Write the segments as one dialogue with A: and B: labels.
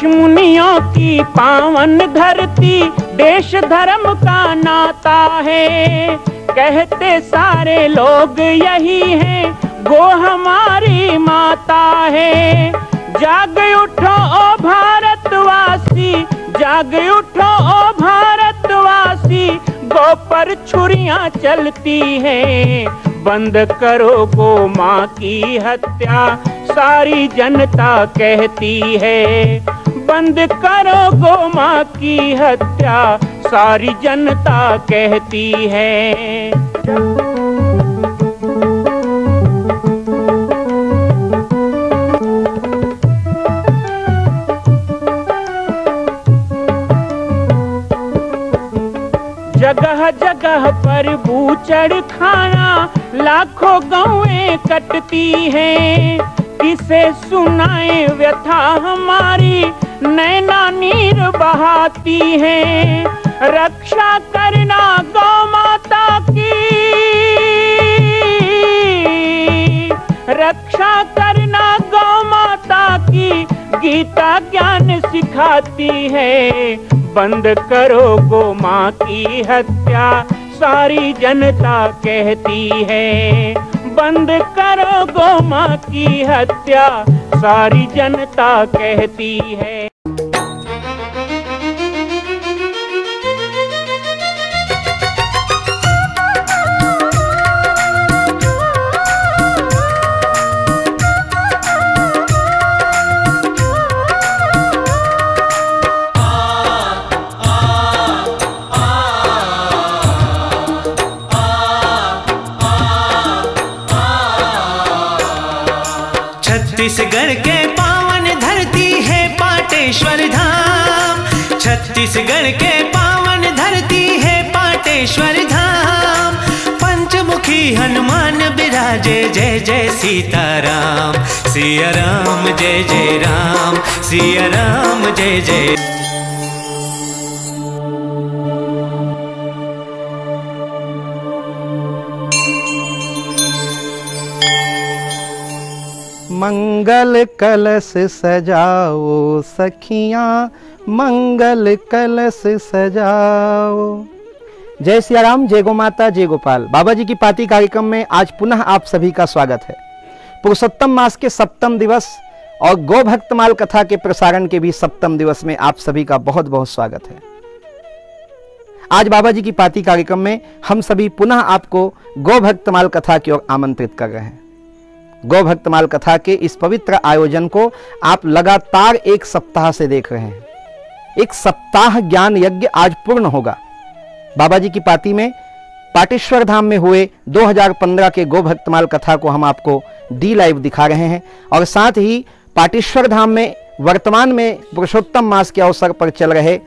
A: ऋषि मुनियों की पावन धरती, देश धर्म का नाता है। कहते सारे लोग यही हैं, गो हमारी माता है। जाग उठो ओ भारतवासी, जाग उठो ओ भारतवासी, गो पर छुरियां चलती हैं। बंद करो गो माँ की हत्या, सारी जनता कहती है। बंद करो गो माँ की हत्या, सारी जनता कहती है। जगह जगह पर बूचड़ खाना, लाखों गौएं कटती हैं। किसे सुनाए व्यथा हमारी, नैना नीर बहाती हैं। रक्षा करना गौ माता की, रक्षा करना गौ माता की, गीता ज्ञान सिखाती है। बंद करो गो माँ की हत्या, सारी जनता कहती है। बंद करो गो माँ की हत्या, सारी जनता कहती है।
B: छत्तीसगढ़ के पावन धरती है पाटेश्वर धाम। छत्तीसगढ़ के पावन धरती है पाटेश्वर धाम। पंचमुखी हनुमान बिराजे, जय जय सीताराम। सिया राम जय जय राम, सिया राम जय जय।
C: मंगल कलश सजाओ सखियां, मंगल कलश सजाओ। जय सिया राम, जय गो माता, जय गोपाल। बाबा जी की पाती कार्यक्रम में आज पुनः आप सभी का स्वागत है। पुरुषोत्तम मास के सप्तम दिवस और गो भक्तमाल कथा के प्रसारण के भी सप्तम दिवस में आप सभी का बहुत बहुत स्वागत है। आज बाबा जी की पाती कार्यक्रम में हम सभी पुनः आपको गो भक्तमाल कथा की ओर आमंत्रित कर रहे हैं। गौ भक्तमाल कथा के इस पवित्र आयोजन को आप लगातार एक सप्ताह से देख रहे हैं। एक सप्ताह ज्ञान यज्ञ आज पूर्ण होगा। बाबा जी की पाती में पाटेश्वर धाम में हुए 2015 के गौ भक्तमाल कथा को हम आपको डी लाइव दिखा रहे हैं और साथ ही पाटेश्वर धाम में वर्तमान में पुरुषोत्तम मास के अवसर पर चल रहे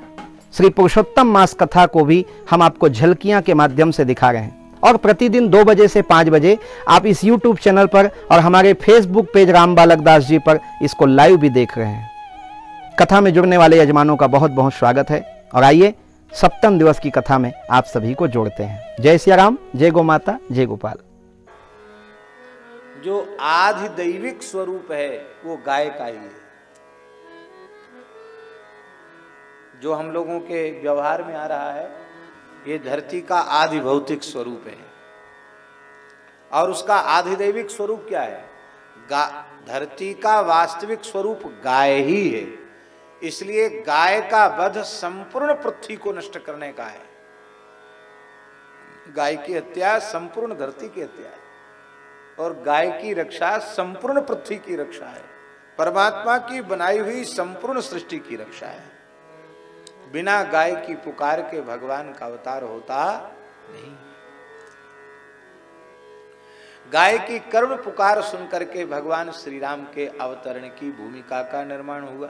C: श्री पुरुषोत्तम मास कथा को भी हम आपको झलकियां के माध्यम से दिखा रहे हैं। और प्रतिदिन 2 बजे से 5 बजे आप इस YouTube चैनल पर और हमारे Facebook पेज राम बालक दास जी पर इसको लाइव भी देख रहे हैं। कथा में जुड़ने वाले यजमानों का बहुत बहुत स्वागत है और आइए सप्तम दिवस की कथा में आप सभी को जोड़ते हैं। जय सिया राम, जय गो माता, जय गोपाल।
D: जो आधि दैविक स्वरूप है वो गाय का ही है। जो हम लोगों के व्यवहार में आ रहा है ये धरती का आधि भौतिक स्वरूप है और उसका आधिदैविक स्वरूप क्या है? धरती का वास्तविक स्वरूप गाय ही है। इसलिए गाय का वध संपूर्ण पृथ्वी को नष्ट करने का है। गाय की हत्या संपूर्ण धरती की हत्या है और गाय की रक्षा संपूर्ण पृथ्वी की रक्षा है। परमात्मा की बनाई हुई संपूर्ण सृष्टि की रक्षा है। बिना गाय की पुकार के भगवान का अवतार होता नहीं। गाय की करुण पुकार सुनकर के भगवान श्री राम के अवतरण की भूमिका का निर्माण हुआ।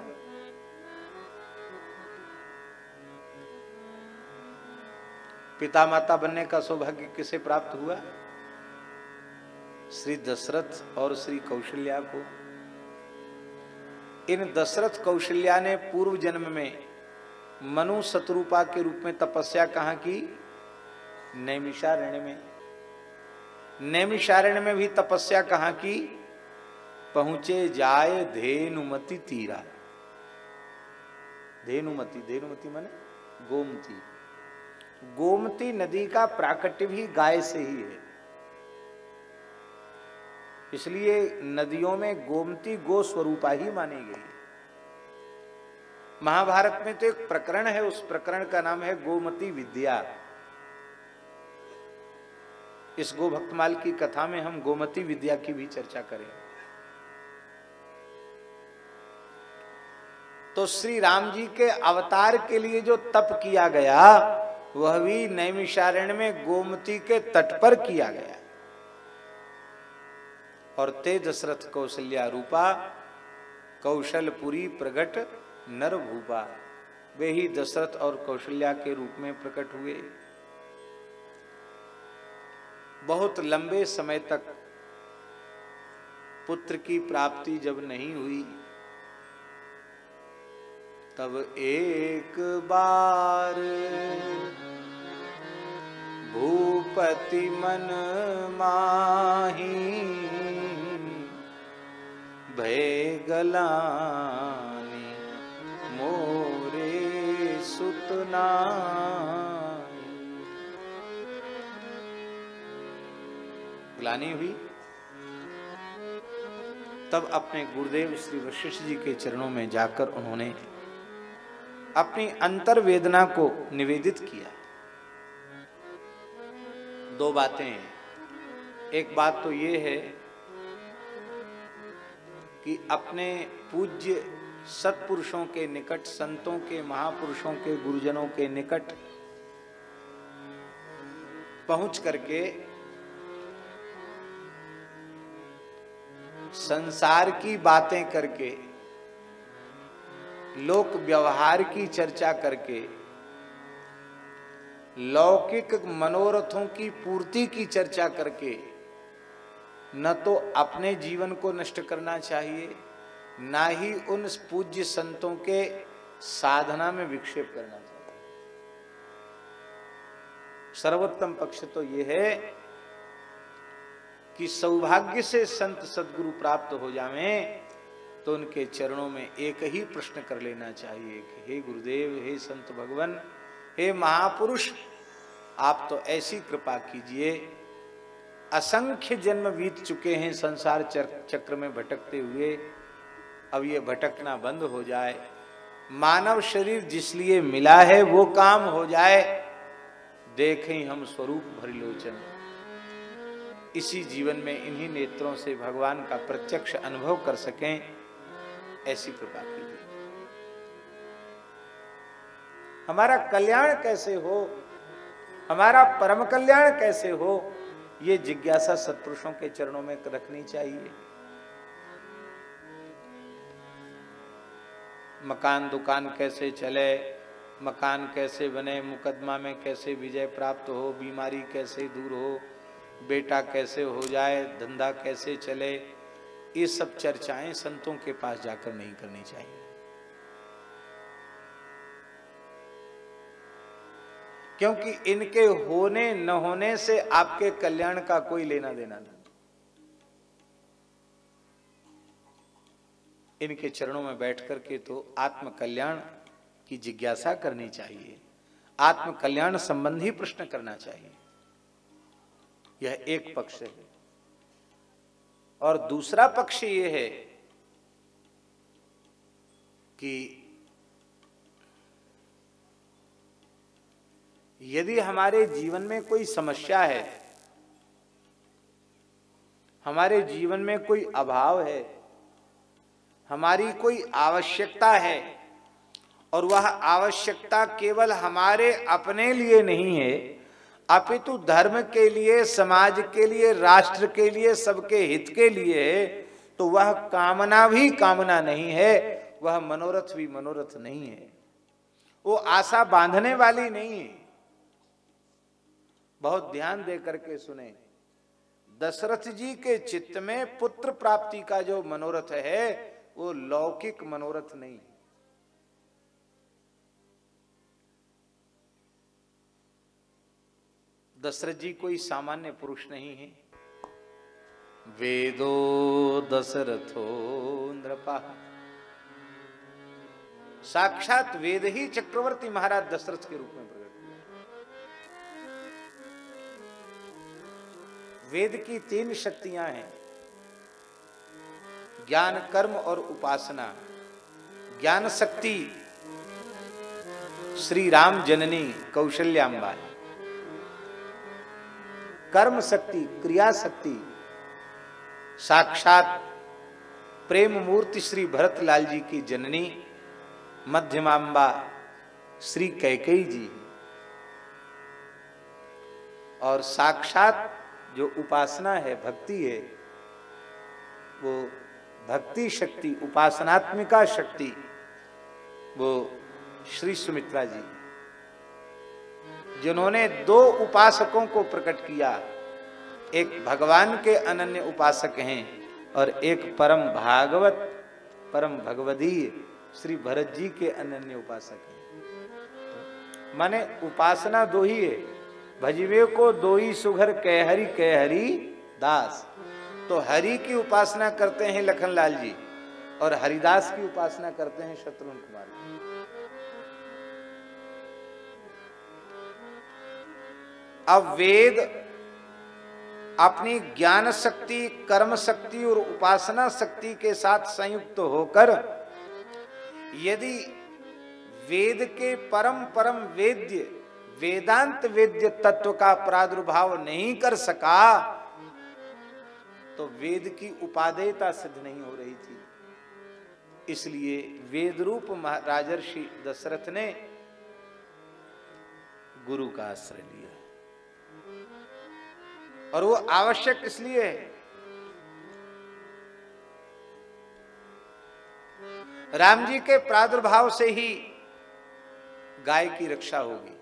D: पिता माता बनने का सौभाग्य किसे प्राप्त हुआ? श्री दशरथ और श्री कौशल्या को। इन दशरथ कौशल्या ने पूर्व जन्म में मनु शत्रुपा के रूप में तपस्या कहाँ की? नैमिषारण्य में। नैमिषारण्य में भी तपस्या कहाँ की? पहुंचे जाए धेनुमति तीरा। धेनुमती, धेनुमती माने गोमती। गोमती नदी का प्राकट्य भी गाय से ही है, इसलिए नदियों में गोमती गो स्वरूपा ही मानी गई। महाभारत में तो एक प्रकरण है, उस प्रकरण का नाम है गोमती विद्या। इस गोभक्तमाल की कथा में हम गोमती विद्या की भी चर्चा करें। तो श्री राम जी के अवतार के लिए जो तप किया गया वह भी नैमिषारण्य में गोमती के तट पर किया गया। और ते दशरथ कौशल्या रूपा कौशलपुरी प्रगट नर भूपा, वे ही दशरथ और कौशल्या के रूप में प्रकट हुए। बहुत लंबे समय तक पुत्र की प्राप्ति जब नहीं हुई, तब एक बार भूपति मन माही भय गलानी मोरे सुतना। ग्लानि हुई, तब अपने गुरुदेव श्री वशिष्ठ जी के चरणों में जाकर उन्होंने अपनी अंतर्वेदना को निवेदित किया। दो बातें हैं। एक बात तो ये है कि अपने पूज्य सत्पुरुषों के निकट, संतों के, महापुरुषों के, गुरुजनों के निकट पहुंच करके संसार की बातें करके, लोक व्यवहार की चर्चा करके, लौकिक मनोरथों की पूर्ति की चर्चा करके न तो अपने जीवन को नष्ट करना चाहिए, ना ही उन पूज्य संतों के साधना में विक्षेप करना चाहिए। सर्वोत्तम पक्ष तो यह है कि सौभाग्य से संत सद्गुरु प्राप्त हो जावें तो उनके चरणों में एक ही प्रश्न कर लेना चाहिए कि हे गुरुदेव, हे संत भगवान, हे महापुरुष, आप तो ऐसी कृपा कीजिए। असंख्य जन्म बीत चुके हैं संसार चक्र में भटकते हुए, अब ये भटकना बंद हो जाए, मानव शरीर जिसलिए मिला है वो काम हो जाए, देखें हम स्वरूप भरिलोचन। इसी जीवन में इन्हीं नेत्रों से भगवान का प्रत्यक्ष अनुभव कर सकें, ऐसी कृपा कीजिए। हमारा कल्याण कैसे हो, हमारा परम कल्याण कैसे हो, ये जिज्ञासा सत्पुरुषों के चरणों में रखनी चाहिए। मकान दुकान कैसे चले, मकान कैसे बने, मुकदमा में कैसे विजय प्राप्त हो, बीमारी कैसे दूर हो, बेटा कैसे हो जाए, धंधा कैसे चले, ये सब चर्चाएं संतों के पास जाकर नहीं करनी चाहिए। क्योंकि इनके होने न होने से आपके कल्याण का कोई लेना देना नहीं। इनके चरणों में बैठ करके तो आत्म कल्याण की जिज्ञासा करनी चाहिए, आत्म कल्याण संबंधी प्रश्न करना चाहिए। यह एक पक्ष है। और दूसरा पक्ष यह है कि यदि हमारे जीवन में कोई समस्या है, हमारे जीवन में कोई अभाव है, हमारी कोई आवश्यकता है, और वह आवश्यकता केवल हमारे अपने लिए नहीं है, अपितु धर्म के लिए, समाज के लिए, राष्ट्र के लिए, सबके हित के लिए है, तो वह कामना भी कामना नहीं है, वह मनोरथ भी मनोरथ नहीं है, वो आशा बांधने वाली नहीं है। बहुत ध्यान दे करके सुने, दशरथ जी के चित्त में पुत्र प्राप्ति का जो मनोरथ है वो लौकिक मनोरथ नहीं। दशरथ जी कोई सामान्य पुरुष नहीं है। वेदो दशरथो नृपा साक्षात वेद ही चक्रवर्ती महाराज दशरथ के रूप में प्रकट किया। वेद की 3 शक्तियां हैं, ज्ञान, कर्म और उपासना। ज्ञान शक्ति श्री राम जननी कौशल्याम्बा, कर्म शक्ति, क्रिया शक्ति साक्षात प्रेम मूर्ति श्री भरतलाल जी की जननी मध्यमाम्बा श्री कैकेयी जी, और साक्षात जो उपासना है, भक्ति है, वो भक्ति शक्ति, उपासनात्मिका शक्ति, वो श्री सुमित्रा जी, जिन्होंने 2 उपासकों को प्रकट किया। एक भगवान के अनन्य उपासक हैं और एक परम भागवत, परम भगवदीय श्री भरत जी के अनन्य उपासक हैं। माने उपासना 2 ही है, भजिवे को 2 ही सुघर कह हरि दास। तो हरि की उपासना करते हैं लखनलाल जी और हरिदास की उपासना करते हैं शत्रुघ्न कुमार जी। अब वेद अपनी ज्ञान शक्ति, कर्म शक्ति और उपासना शक्ति के साथ संयुक्त होकर यदि वेद के परम वेद्य, वेदांत वेद्य तत्व का प्रादुर्भाव नहीं कर सका तो वेद की उपादेयता सिद्ध नहीं हो रही थी। इसलिए वेद रूप राजर्षि दशरथ ने गुरु का आश्रय लिया, और वो आवश्यक इसलिए है। राम जी के प्रादुर्भाव से ही गाय की रक्षा होगी,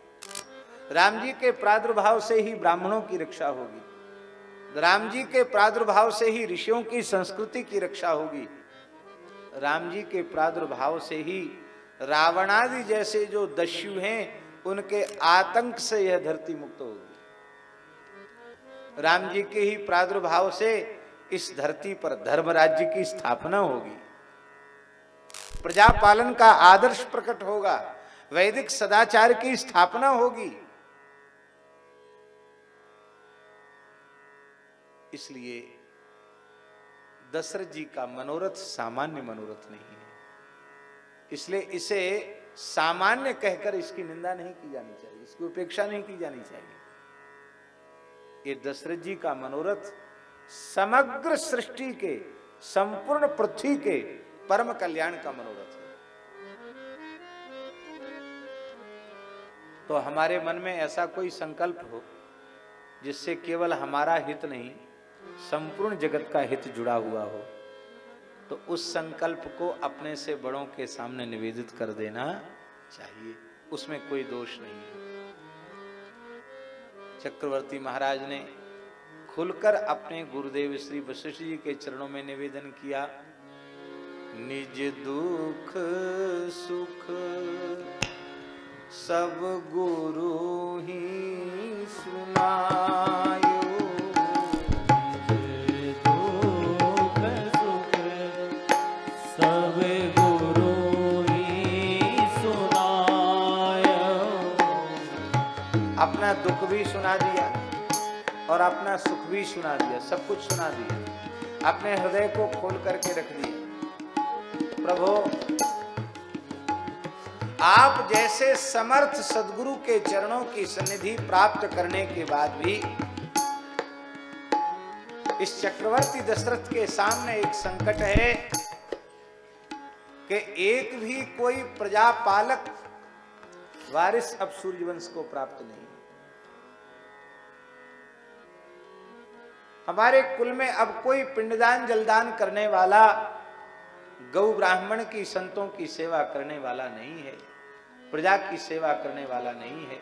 D: राम जी के प्रादुर्भाव से ही ब्राह्मणों की रक्षा होगी, राम जी के प्रादुर्भाव से ही ऋषियों की संस्कृति की रक्षा होगी, राम जी के प्रादुर्भाव से ही रावणादि जैसे जो दस्यु हैं उनके आतंक से यह धरती मुक्त होगी। राम जी के ही प्रादुर्भाव से इस धरती पर धर्म राज्य की स्थापना होगी, प्रजा पालन का आदर्श प्रकट होगा, वैदिक सदाचार की स्थापना होगी। इसलिए दशरथ जी का मनोरथ सामान्य मनोरथ नहीं है, इसलिए इसे सामान्य कहकर इसकी निंदा नहीं की जानी चाहिए, इसकी उपेक्षा नहीं की जानी चाहिए। ये दशरथ जी का मनोरथ समग्र सृष्टि के, संपूर्ण पृथ्वी के परम कल्याण का मनोरथ है। तो हमारे मन में ऐसा कोई संकल्प हो जिससे केवल हमारा हित नहीं, संपूर्ण जगत का हित जुड़ा हुआ हो, तो उस संकल्प को अपने से बड़ों के सामने निवेदित कर देना चाहिए, उसमें कोई दोष नहीं है। चक्रवर्ती महाराज ने खुलकर अपने गुरुदेव श्री वशिष्ठ जी के चरणों में निवेदन किया, निज दुख सुख सब गुरु ही सुनायो,
A: निज दुख सुख सब गुरु ही सुनायो।
D: अपना दुख भी सुना दिया और अपना सुख भी सुना दिया, सब कुछ सुना दिया, अपने हृदय को खोल करके रख दिया। प्रभु, आप जैसे समर्थ सद्गुरु के चरणों की सन्निधि प्राप्त करने के बाद भी इस चक्रवर्ती दशरथ के सामने एक संकट है कि एक भी कोई प्रजापालक वारिस अब सूर्यवंश को प्राप्त नहीं। हमारे कुल में अब कोई पिंडदान जलदान करने वाला, गौ ब्राह्मण की संतों की सेवा करने वाला नहीं है, प्रजा की सेवा करने वाला नहीं है।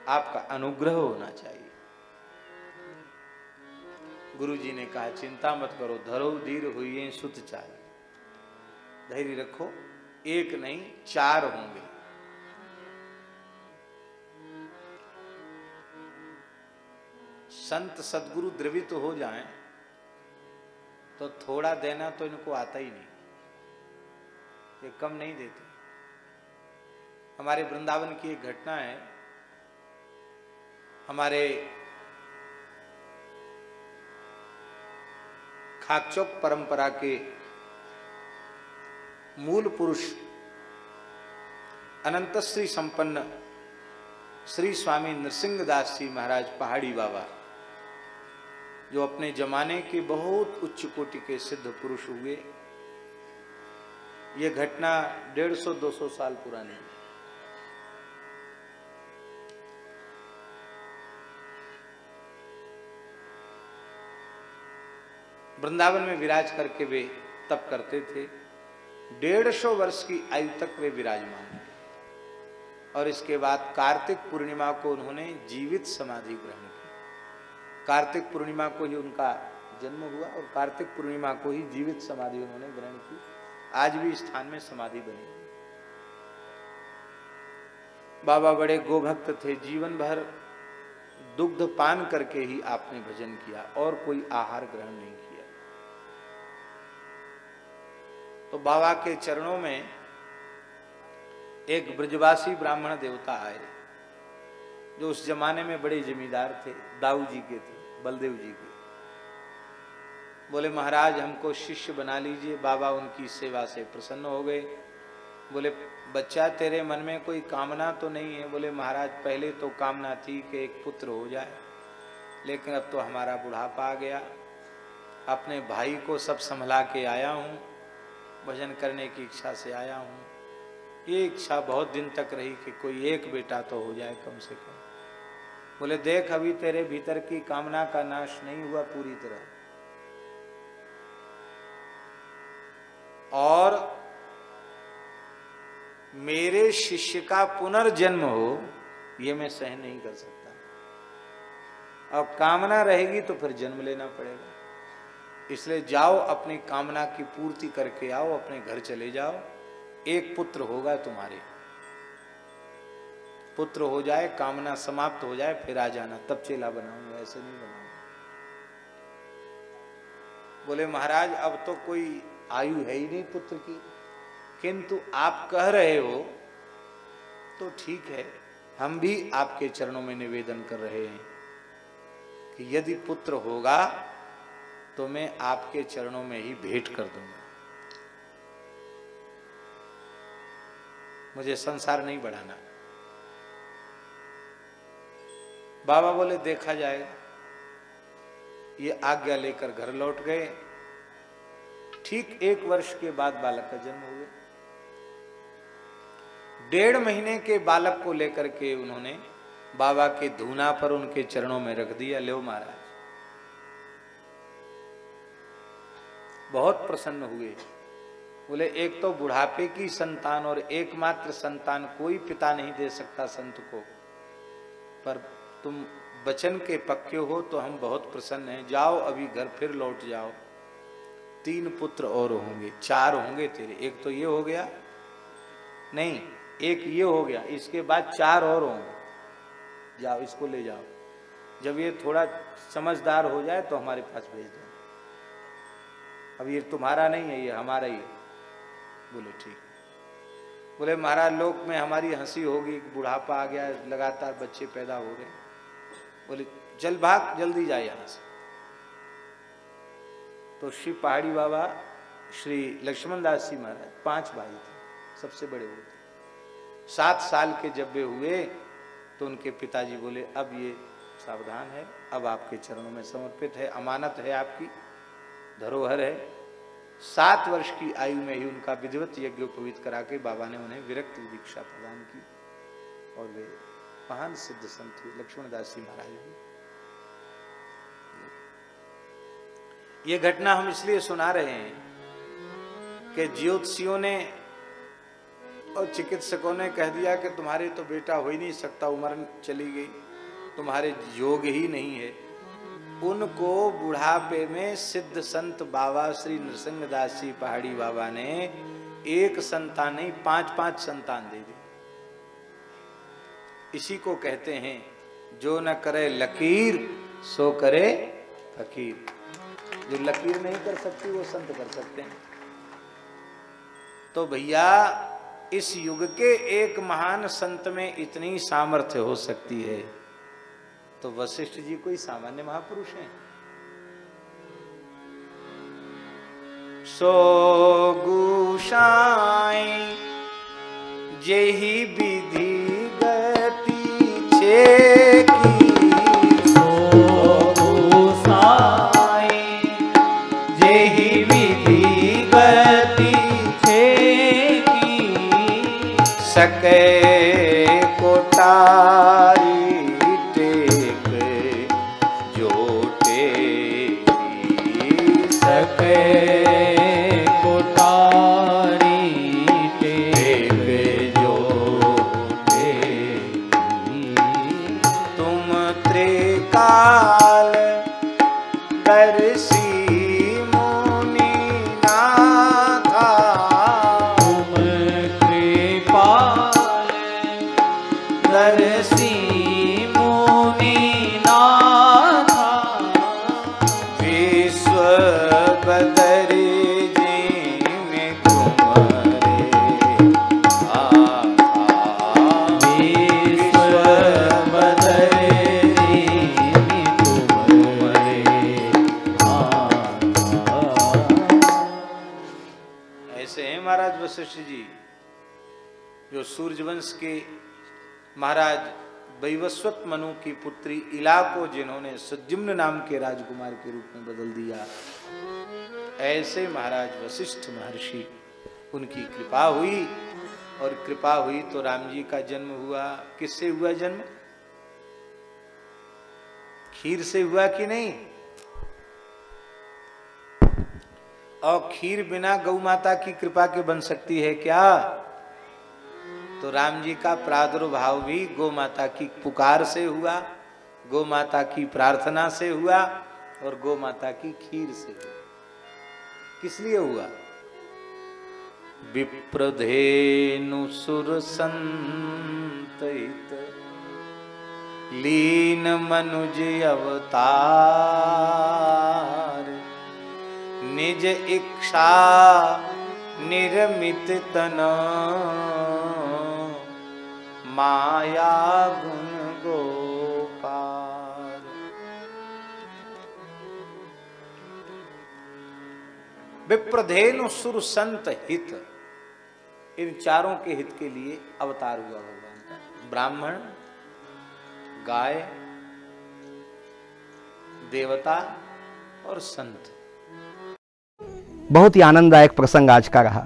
D: आपका अनुग्रह होना चाहिए। गुरु जी ने कहा, चिंता मत करो, धरो धीर हुई सुत चाल, धैर्य रखो, एक नहीं 4 होंगे। संत सदगुरु द्रवित हो जाएं तो थोड़ा देना तो इनको आता ही नहीं, ये कम नहीं देते। हमारे वृंदावन की एक घटना है। हमारे खाकचौक परंपरा के मूल पुरुष अनंत श्री संपन्न श्री स्वामी नृसिंहदास जी महाराज पहाड़ी बाबा, जो अपने जमाने के बहुत उच्च कोटि के सिद्ध पुरुष हुए। यह घटना 150-200 साल पुरानी है। वृंदावन में विराज करके वे तप करते थे। 150 वर्ष की आयु तक वे विराजमान थे और इसके बाद कार्तिक पूर्णिमा को उन्होंने जीवित समाधि ग्रहण की। कार्तिक पूर्णिमा को ही उनका जन्म हुआ और कार्तिक पूर्णिमा को ही जीवित समाधि उन्होंने ग्रहण की। आज भी इस स्थान में समाधि बनी। बाबा बड़े गोभक्त थे। जीवन भर दुग्ध पान करके ही आपने भजन किया और कोई आहार ग्रहण नहीं किया। तो बाबा के चरणों में एक ब्रजवासी ब्राह्मण देवता आए, जो उस जमाने में बड़े जमींदार थे, दाऊ जी के थे, बलदेव जी के। बोले महाराज हमको शिष्य बना लीजिए। बाबा उनकी सेवा से प्रसन्न हो गए। बोले बच्चा तेरे मन में कोई कामना तो नहीं है? बोले महाराज पहले तो कामना थी कि एक पुत्र हो जाए, लेकिन अब तो हमारा बुढ़ापा आ गया। अपने भाई को सब संभला के आया हूँ, भजन करने की इच्छा से आया हूँ। ये इच्छा बहुत दिन तक रही कि कोई एक बेटा तो हो जाए कम से कम। बोले देख अभी तेरे भीतर की कामना का नाश नहीं हुआ पूरी तरह, और मेरे शिष्य का पुनर्जन्म हो ये मैं सहन नहीं कर सकता। अब कामना रहेगी तो फिर जन्म लेना पड़ेगा। इसलिए जाओ अपनी कामना की पूर्ति करके आओ, अपने घर चले जाओ। एक पुत्र होगा तुम्हारे, पुत्र हो जाए, कामना समाप्त हो जाए, फिर आ जाना, तब चेला बनाऊंगा, ऐसे नहीं बनाऊंगा। बोले महाराज अब तो कोई आयु है ही नहीं पुत्र की, किंतु आप कह रहे हो तो ठीक है। हम भी आपके चरणों में निवेदन कर रहे हैं कि यदि पुत्र होगा तो मैं आपके चरणों में ही भेंट कर दूंगा। मुझे संसार नहीं बढ़ाना। बाबा बोले देखा जाएगा। ये आज्ञा लेकर घर लौट गए। ठीक 1 वर्ष के बाद बालक का जन्म हुआ। 1.5 महीने के बालक को लेकर के उन्होंने बाबा के धूना पर उनके चरणों में रख दिया। लो महाराज। बहुत प्रसन्न हुए। बोले एक तो बुढ़ापे की संतान और एकमात्र संतान कोई पिता नहीं दे सकता संत को, पर तुम वचन के पक्के हो तो हम बहुत प्रसन्न हैं। जाओ अभी घर फिर लौट जाओ। 3 पुत्र और होंगे, 4 होंगे तेरे। एक तो ये हो गया, नहीं एक ये हो गया, इसके बाद 4 और होंगे। जाओ इसको ले जाओ। जब ये थोड़ा समझदार हो जाए तो हमारे पास भेज दो। अब ये तुम्हारा नहीं है, ये हमारा ही है। बोले ठीक। बोले महाराज लोक में हमारी हंसी होगी, बुढ़ापा आ गया, लगातार बच्चे पैदा हो रहे। बोले चल भाग, जल्दी जाए यहां से। तो श्री पहाड़ी बाबा श्री लक्ष्मण दास जी महाराज 5 भाई थे, सबसे बड़े वो थे। 7 साल के जब वे हुए तो उनके पिताजी बोले अब ये सावधान है, अब आपके चरणों में समर्पित है, अमानत है, आपकी धरोहर है। 7 वर्ष की आयु में ही उनका विधिवत यज्ञोपवीत करा के बाबा ने उन्हें विरक्त दीक्षा प्रदान की और वे महान सिद्ध संत हुए, लक्ष्मण दास जी महाराज हुए। ये घटना हम इसलिए सुना रहे हैं कि ज्योतिषियों ने और चिकित्सकों ने कह दिया कि तुम्हारे तो बेटा हो ही नहीं सकता, उम्र चली गई, तुम्हारे योग ही नहीं है। उनको बुढ़ापे में सिद्ध संत बाबा श्री नृसिंहदास जी पहाड़ी बाबा ने 1 संतान नहीं 5-5 संतान दे दी। इसी को कहते हैं जो न करे लकीर सो करे फकीर। जो लकीर नहीं कर सकती वो संत कर सकते हैं। तो भैया इस युग के एक महान संत में इतनी सामर्थ्य हो सकती है तो वशिष्ठ जी कोई सामान्य महापुरुष हैं? सो गुसाई जेहि विधि गति छे की, सो गुसाई जेहि विधि गति छे की, सके कोटारी टेक जो टेकी, सके काल दर्शी मुनि नाथा, तुम कृपाल दर्शी मुनि नाथा, विश्व बदरी जी में तुम्हारे विश्व बदरी। महाराज वशिष्ठ जी जो सूर्यवंश के महाराज वैवस्वत मनु की पुत्री इला को जिन्होंने सद्युम्न नाम के राजकुमार के रूप में बदल दिया, ऐसे महाराज वशिष्ठ महर्षि उनकी कृपा हुई और कृपा हुई तो राम जी का जन्म हुआ। किससे हुआ जन्म? खीर से हुआ कि नहीं? और खीर बिना गौ माता की कृपा के बन सकती है क्या? तो राम जी का प्रादुर्भाव भी गौ माता की पुकार से हुआ, गौ माता की प्रार्थना से हुआ और गौ माता की खीर से हुआ। किस लिए हुआ? विप्रधेनु सुर संतहित लीन मनुज अवतार, निज इच्छा निर्मित तन माया गुण गोपाल। विप्रधेनु सुर संत हित, इन चारों के हित के लिए अवतार हुआ भगवान का। ब्राह्मण, गाय, देवता और संत।
C: बहुत ही आनंददायक प्रसंग आज का रहा।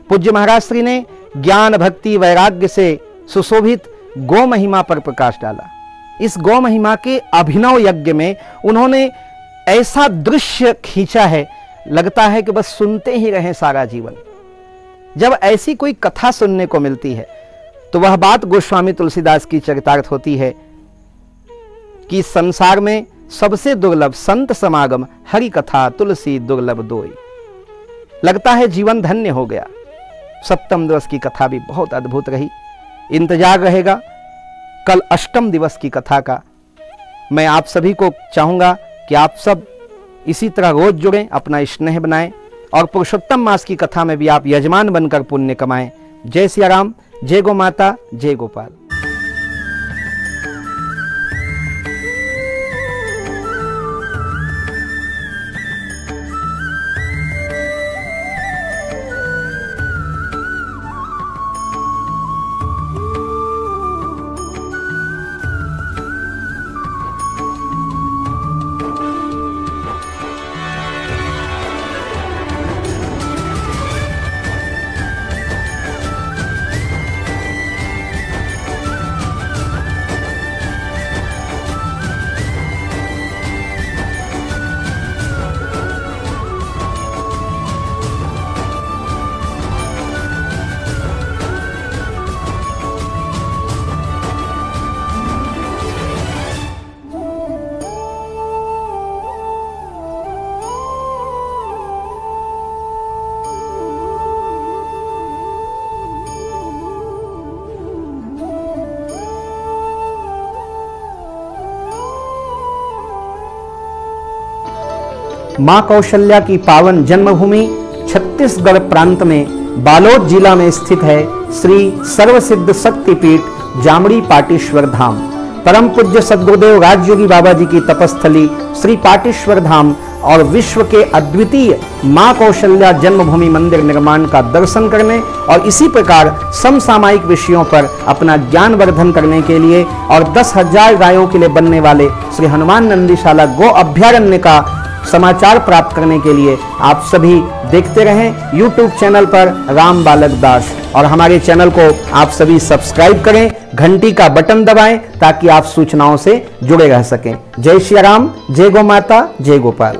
C: पूज्य महाराज श्री ने ज्ञान भक्ति वैराग्य से सुशोभित गौ महिमा पर प्रकाश डाला। इस गौ महिमा के अभिनव यज्ञ में उन्होंने ऐसा दृश्य खींचा है, लगता है कि बस सुनते ही रहें सारा जीवन। जब ऐसी कोई कथा सुनने को मिलती है तो वह बात गोस्वामी तुलसीदास की चरितार्थ होती है कि संसार में सबसे दुर्लभ संत समागम हरि कथा तुलसी दुर्लभ दोई। लगता है जीवन धन्य हो गया। सप्तम दिवस की कथा भी बहुत अद्भुत रही। इंतजार रहेगा कल अष्टम दिवस की कथा का। मैं आप सभी को चाहूंगा कि आप सब इसी तरह रोज जुड़ें, अपना स्नेह बनाएं और पुरुषोत्तम मास की कथा में भी आप यजमान बनकर पुण्य कमाएं। जय सिया राम, जय गो माता, जय गोपाल। मां कौशल्या की पावन जन्मभूमि छत्तीसगढ़ प्रांत में बालोद जिला में स्थित है श्री सर्वसिद्ध शक्तिपीठ जामड़ी पाटेश्वर धाम, परम पूज्य सद्गुरुदेव राजयोगी बाबा जी की तपस्थली श्री पाटेश्वर धाम और विश्व के अद्वितीय मां कौशल्या जन्मभूमि मंदिर निर्माण का दर्शन करने और इसी प्रकार समसामयिक विषयों पर अपना ज्ञान वर्धन करने के लिए और 10,000 गायों के लिए बनने वाले श्री हनुमान नंदीशाला गो अभ्यारण्य का समाचार प्राप्त करने के लिए आप सभी देखते रहें YouTube चैनल पर राम बालक दास, और हमारे चैनल को आप सभी सब्सक्राइब करें, घंटी का बटन दबाएं ताकि आप सूचनाओं से जुड़े रह सकें। जय श्री राम, जय गौ माता, जय गोपाल।